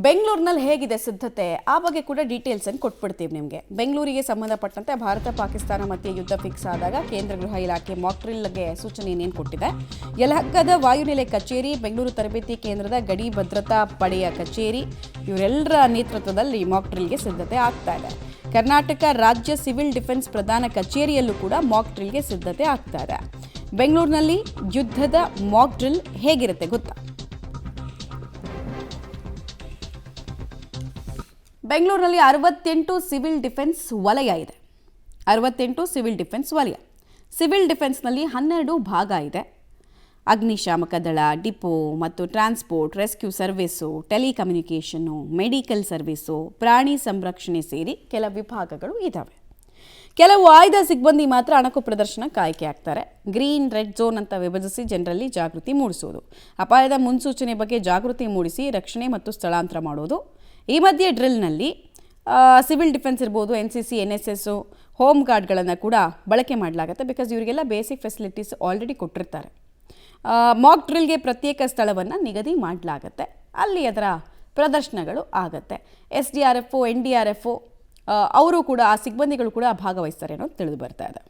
ಬೆಂಗಳೂರಿನಲ್ಲಿ ಹೇಗಿದೆ ಸಿದ್ಧತೆ ಆ ಬಗ್ಗೆ ಕೂಡ ಡೀಟೇಲ್ಸ್ ಅನ್ನು ಕೊಟ್ಬಿಡ್ತೀವಿ ನಿಮಗೆ. ಬೆಂಗಳೂರಿಗೆ ಸಂಬಂಧಪಟ್ಟಂತೆ ಭಾರತ ಪಾಕಿಸ್ತಾನ ಮಧ್ಯೆ ಯುದ್ಧ ಫಿಕ್ಸ್ ಆದಾಗ ಕೇಂದ್ರ ಗೃಹ ಇಲಾಖೆ ಮಾಕ್ ಡ್ರಿಲ್ಗೆ ಸೂಚನೆ ಏನೇನು ಕೊಟ್ಟಿದೆ. ಯಲಹಂಕದ ವಾಯುನೆಲೆ ಕಚೇರಿ, ಬೆಂಗಳೂರು ತರಬೇತಿ ಕೇಂದ್ರದ ಗಡಿ ಭದ್ರತಾ ಪಡೆಯ ಕಚೇರಿ ಇವರೆಲ್ಲರ ನೇತೃತ್ವದಲ್ಲಿ ಮಾಕ್ ಡ್ರಿಲ್ಗೆ ಸಿದ್ಧತೆ ಆಗ್ತಾ ಇದೆ. ಕರ್ನಾಟಕ ರಾಜ್ಯ ಸಿವಿಲ್ ಡಿಫೆನ್ಸ್ ಪ್ರಧಾನ ಕಚೇರಿಯಲ್ಲೂ ಕೂಡ ಮಾಕ್ ಡ್ರಿಲ್ಗೆ ಸಿದ್ಧತೆ ಆಗ್ತಾ ಇದೆ. ಬೆಂಗಳೂರಿನಲ್ಲಿ ಯುದ್ಧದ ಮಾಕ್ ಡ್ರಿಲ್ ಹೇಗಿರುತ್ತೆ ಗೊತ್ತಾ? ಬೆಂಗಳೂರಿನಲ್ಲಿ 68 ಸಿವಿಲ್ ಡಿಫೆನ್ಸ್ ವಲಯ ಇದೆ. 68 ಸಿವಿಲ್ ಡಿಫೆನ್ಸ್ ವಲಯ. ಸಿವಿಲ್ ಡಿಫೆನ್ಸ್ನಲ್ಲಿ 12 ಭಾಗ ಇದೆ. ಅಗ್ನಿಶಾಮಕ ದಳ, ಡಿಪೋ ಮತ್ತು transport, rescue service, telecommunication, medical service, ಪ್ರಾಣಿ ಸಂರಕ್ಷಣೆ ಸೇರಿ ಕೆಲ ವಿಭಾಗಗಳು ಇದ್ದಾವೆ. ಕೆಲವು ಆಯ್ದ ಸಿಬ್ಬಂದಿ ಮಾತ್ರ ಅಣಕು ಪ್ರದರ್ಶನಕ್ಕೆ ಆಯ್ಕೆ ಆಗ್ತಾರೆ. ಗ್ರೀನ್, ರೆಡ್ ಝೋನ್ ಅಂತ ವಿಭಜಿಸಿ ಜನರಲ್ಲಿ ಜಾಗೃತಿ ಮೂಡಿಸುವುದು, ಅಪಾಯದ ಮುನ್ಸೂಚನೆ ಬಗ್ಗೆ ಜಾಗೃತಿ ಮೂಡಿಸಿ ರಕ್ಷಣೆ ಮತ್ತು ಸ್ಥಳಾಂತರ ಮಾಡೋದು. ಈ ಮಧ್ಯೆ ಡ್ರಿಲ್ನಲ್ಲಿ ಸಿವಿಲ್ ಡಿಫೆನ್ಸ್ ಇರ್ಬೋದು, NCC, NSS, ಹೋಮ್ ಗಾರ್ಡ್ಗಳನ್ನು ಕೂಡ ಬಳಕೆ ಮಾಡಲಾಗುತ್ತೆ. ಬಿಕಾಸ್ ಇವರಿಗೆಲ್ಲ ಬೇಸಿಕ್ ಫೆಸಿಲಿಟೀಸ್ ಆಲ್ರೆಡಿ ಕೊಟ್ಟಿರ್ತಾರೆ. ಮಾಕ್ ಡ್ರಿಲ್ಗೆ ಪ್ರತ್ಯೇಕ ಸ್ಥಳವನ್ನು ನಿಗದಿ ಮಾಡಲಾಗತ್ತೆ. ಅಲ್ಲಿ ಅದರ ಪ್ರದರ್ಶನಗಳು ಆಗತ್ತೆ. SDRF, NDRF ಅವರು ಕೂಡ ಆ ಸಿಬ್ಬಂದಿಗಳು ಕೂಡ ಭಾಗವಹಿಸ್ತಾರೆ ಅನ್ನೋದು ತಿಳಿದು ಬರ್ತಾ ಇದೆ.